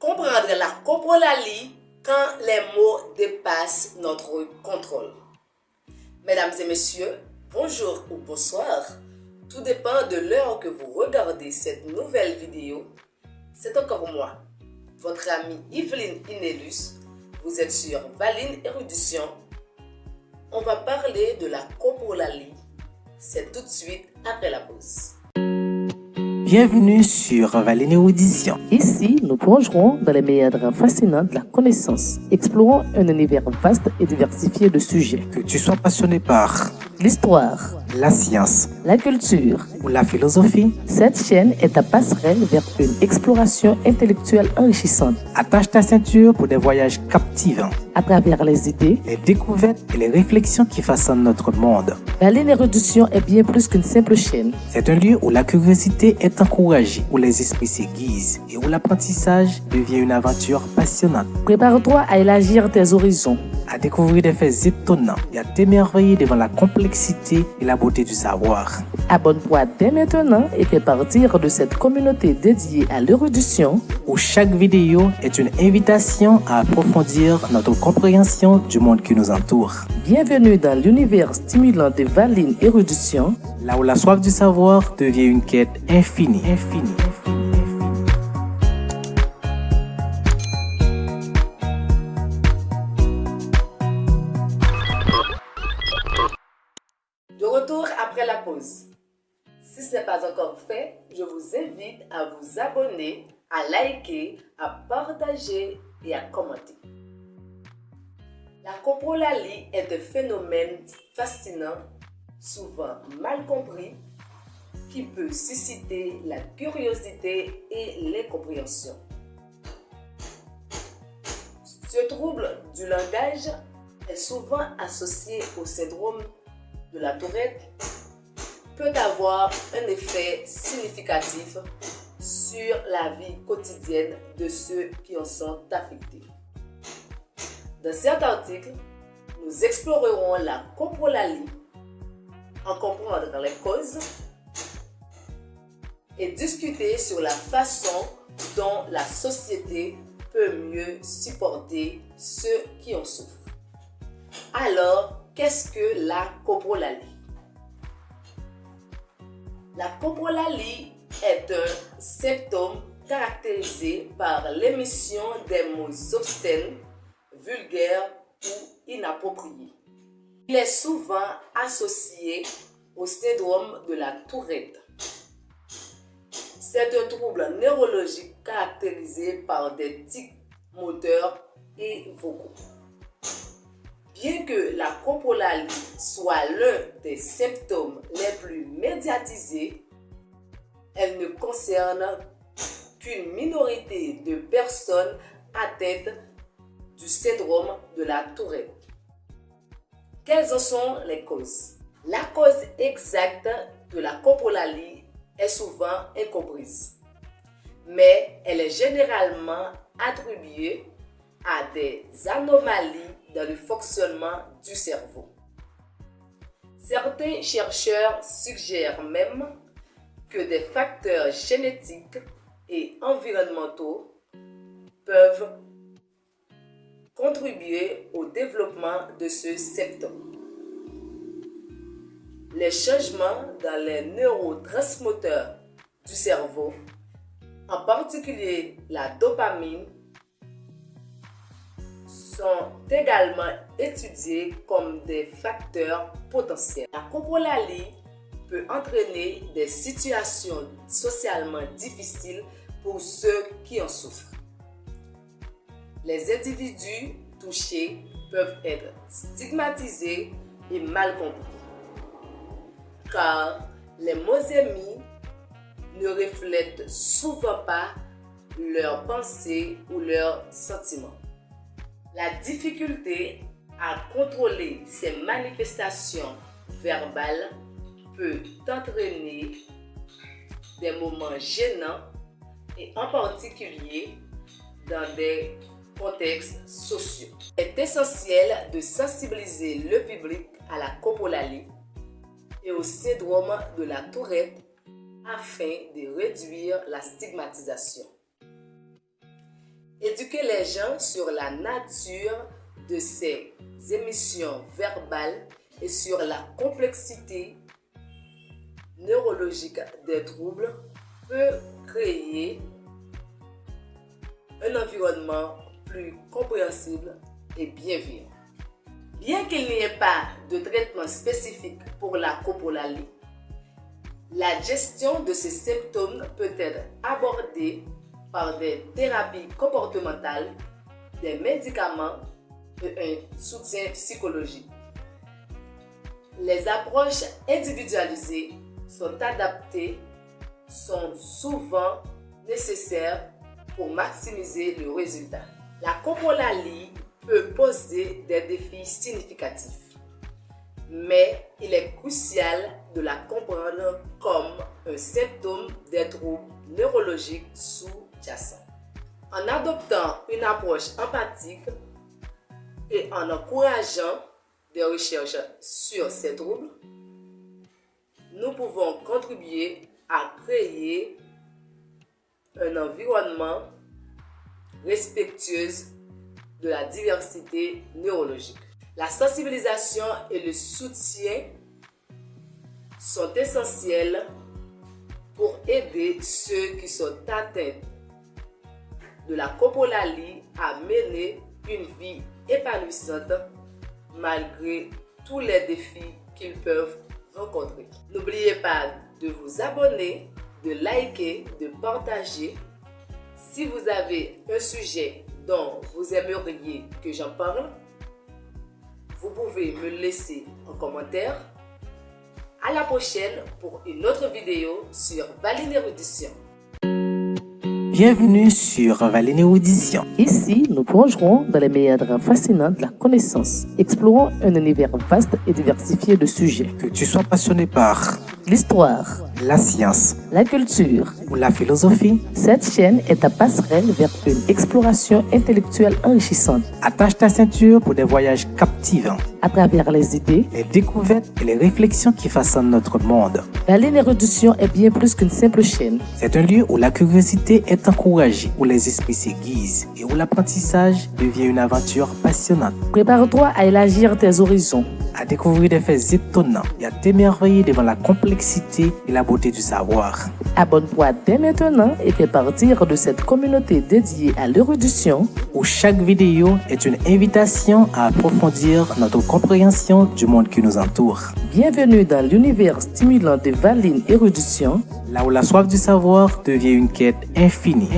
Comprendre la coprolalie quand les mots dépassent notre contrôle. Mesdames et messieurs, bonjour ou bonsoir. Tout dépend de l'heure que vous regardez cette nouvelle vidéo. C'est encore moi, votre amie Yveline Inélus. Vous êtes sur Valine Érudition. On va parler de la coprolalie. C'est tout de suite après la pause. Bienvenue sur Valine Érudition. Ici, nous plongerons dans les méandres fascinants de la connaissance. Explorons un univers vaste et diversifié de sujets. Que tu sois passionné par L'histoire, la science la culture ou la philosophie, cette chaîne est ta passerelle vers une exploration intellectuelle enrichissante. attache ta ceinture pour des voyages captivants, À travers les idées, les découvertes et les réflexions qui façonnent notre monde. Valine Érudition est bien plus qu'une simple chaîne. C'est un lieu où la curiosité est encouragée, où les esprits s'aiguisent et où l'apprentissage devient une aventure passionnante. Prépare-toi à élargir tes horizons. À découvrir des faits étonnants et à t'émerveiller devant la complexité et la beauté du savoir. Abonne-toi dès maintenant et fais partir de cette communauté dédiée à l'érudition, Où chaque vidéo est une invitation à approfondir notre compréhension du monde qui nous entoure. Bienvenue dans l'univers stimulant de Valine Érudition. Là où la soif du savoir devient une quête infinie. De retour après la pause. Si ce n'est pas encore fait, je vous invite à vous abonner, à liker, à partager et à commenter. La coprolalie est un phénomène fascinant, souvent mal compris, qui peut susciter la curiosité et l'incompréhension. Ce trouble du langage est souvent associé au syndrome de la Tourette, peut avoir un effet significatif sur la vie quotidienne de ceux qui en sont affectés. Dans cet article, nous explorerons la coprolalie, en comprendre les causes et discuter sur la façon dont la société peut mieux supporter ceux qui en souffrent. Alors, qu'est-ce que la coprolalie? La coprolalie est un symptôme caractérisé par l'émission des mots obscènes, vulgaires ou inappropriés. Il est souvent associé au syndrome de la Tourette. C'est un trouble neurologique caractérisé par des tics moteurs et vocaux. Bien que la coprolalie soit l'un des symptômes les plus médiatisés, elle ne concerne qu'une minorité de personnes atteintes du syndrome de la Tourette. Quelles en sont les causes? La cause exacte de la coprolalie est souvent incomprise, mais elle est généralement attribuée à des anomalies dans le fonctionnement du cerveau. Certains chercheurs suggèrent même que des facteurs génétiques et environnementaux peuvent contribuer au développement de ce symptôme. Les changements dans les neurotransmetteurs du cerveau, en particulier la dopamine, sont également étudiés comme des facteurs potentiels. La coprolalie peut entraîner des situations socialement difficiles pour ceux qui en souffrent. Les individus touchés peuvent être stigmatisés et mal compris, car les mots émis ne reflètent souvent pas leurs pensées ou leurs sentiments. La difficulté à contrôler ces manifestations verbales peut entraîner des moments gênants et en particulier dans des contextes sociaux. Il est essentiel de sensibiliser le public à la coprolalie et au syndrome de la Tourette afin de réduire la stigmatisation. Éduquer les gens sur la nature de ces émissions verbales et sur la complexité neurologique des troubles peut créer un environnement plus compréhensible et bienveillant. Bien qu'il n'y ait pas de traitement spécifique pour la coprolalie, la gestion de ces symptômes peut être abordée par des thérapies comportementales, des médicaments et un soutien psychologique. Les approches individualisées sont adaptées, sont souvent nécessaires pour maximiser le résultat. La coprolalie peut poser des défis significatifs, mais il est crucial de la comprendre comme un symptôme des troubles neurologiques sous-jacents. En adoptant une approche empathique et en encourageant des recherches sur ces troubles, nous pouvons contribuer à créer un environnement respectueux de la diversité neurologique. La sensibilisation et le soutien sont essentiels pour aider ceux qui sont atteints de la coprolalie à mener une vie épanouissante malgré tous les défis qu'ils peuvent rencontrer. N'oubliez pas de vous abonner, de liker, de partager. Si vous avez un sujet dont vous aimeriez que j'en parle, vous pouvez me laisser en commentaire. À la prochaine pour une autre vidéo sur Valine Érudition. Bienvenue sur Valine Érudition. Ici, nous plongerons dans les méandres fascinants de la connaissance, explorant un univers vaste et diversifié de sujets. Que tu sois passionné par L'histoire, la science la culture, ou la philosophie, cette chaîne est ta passerelle vers une exploration intellectuelle enrichissante. attache ta ceinture pour des voyages captivants, À travers les idées, les découvertes et les réflexions qui façonnent notre monde. Valine Érudition est bien plus qu'une simple chaîne. C'est un lieu où la curiosité est encouragée, où les esprits s'aiguisent et où l'apprentissage devient une aventure passionnante. Prépare-toi à élargir tes horizons. À découvrir des faits étonnants et à t'émerveiller devant la complexité et la beauté du savoir. Abonne-toi dès maintenant et fais partir de cette communauté dédiée à l'érudition. Où chaque vidéo est une invitation à approfondir notre compréhension du monde qui nous entoure. Bienvenue dans l'univers stimulant de Valine Érudition. Là où la soif du savoir devient une quête infinie.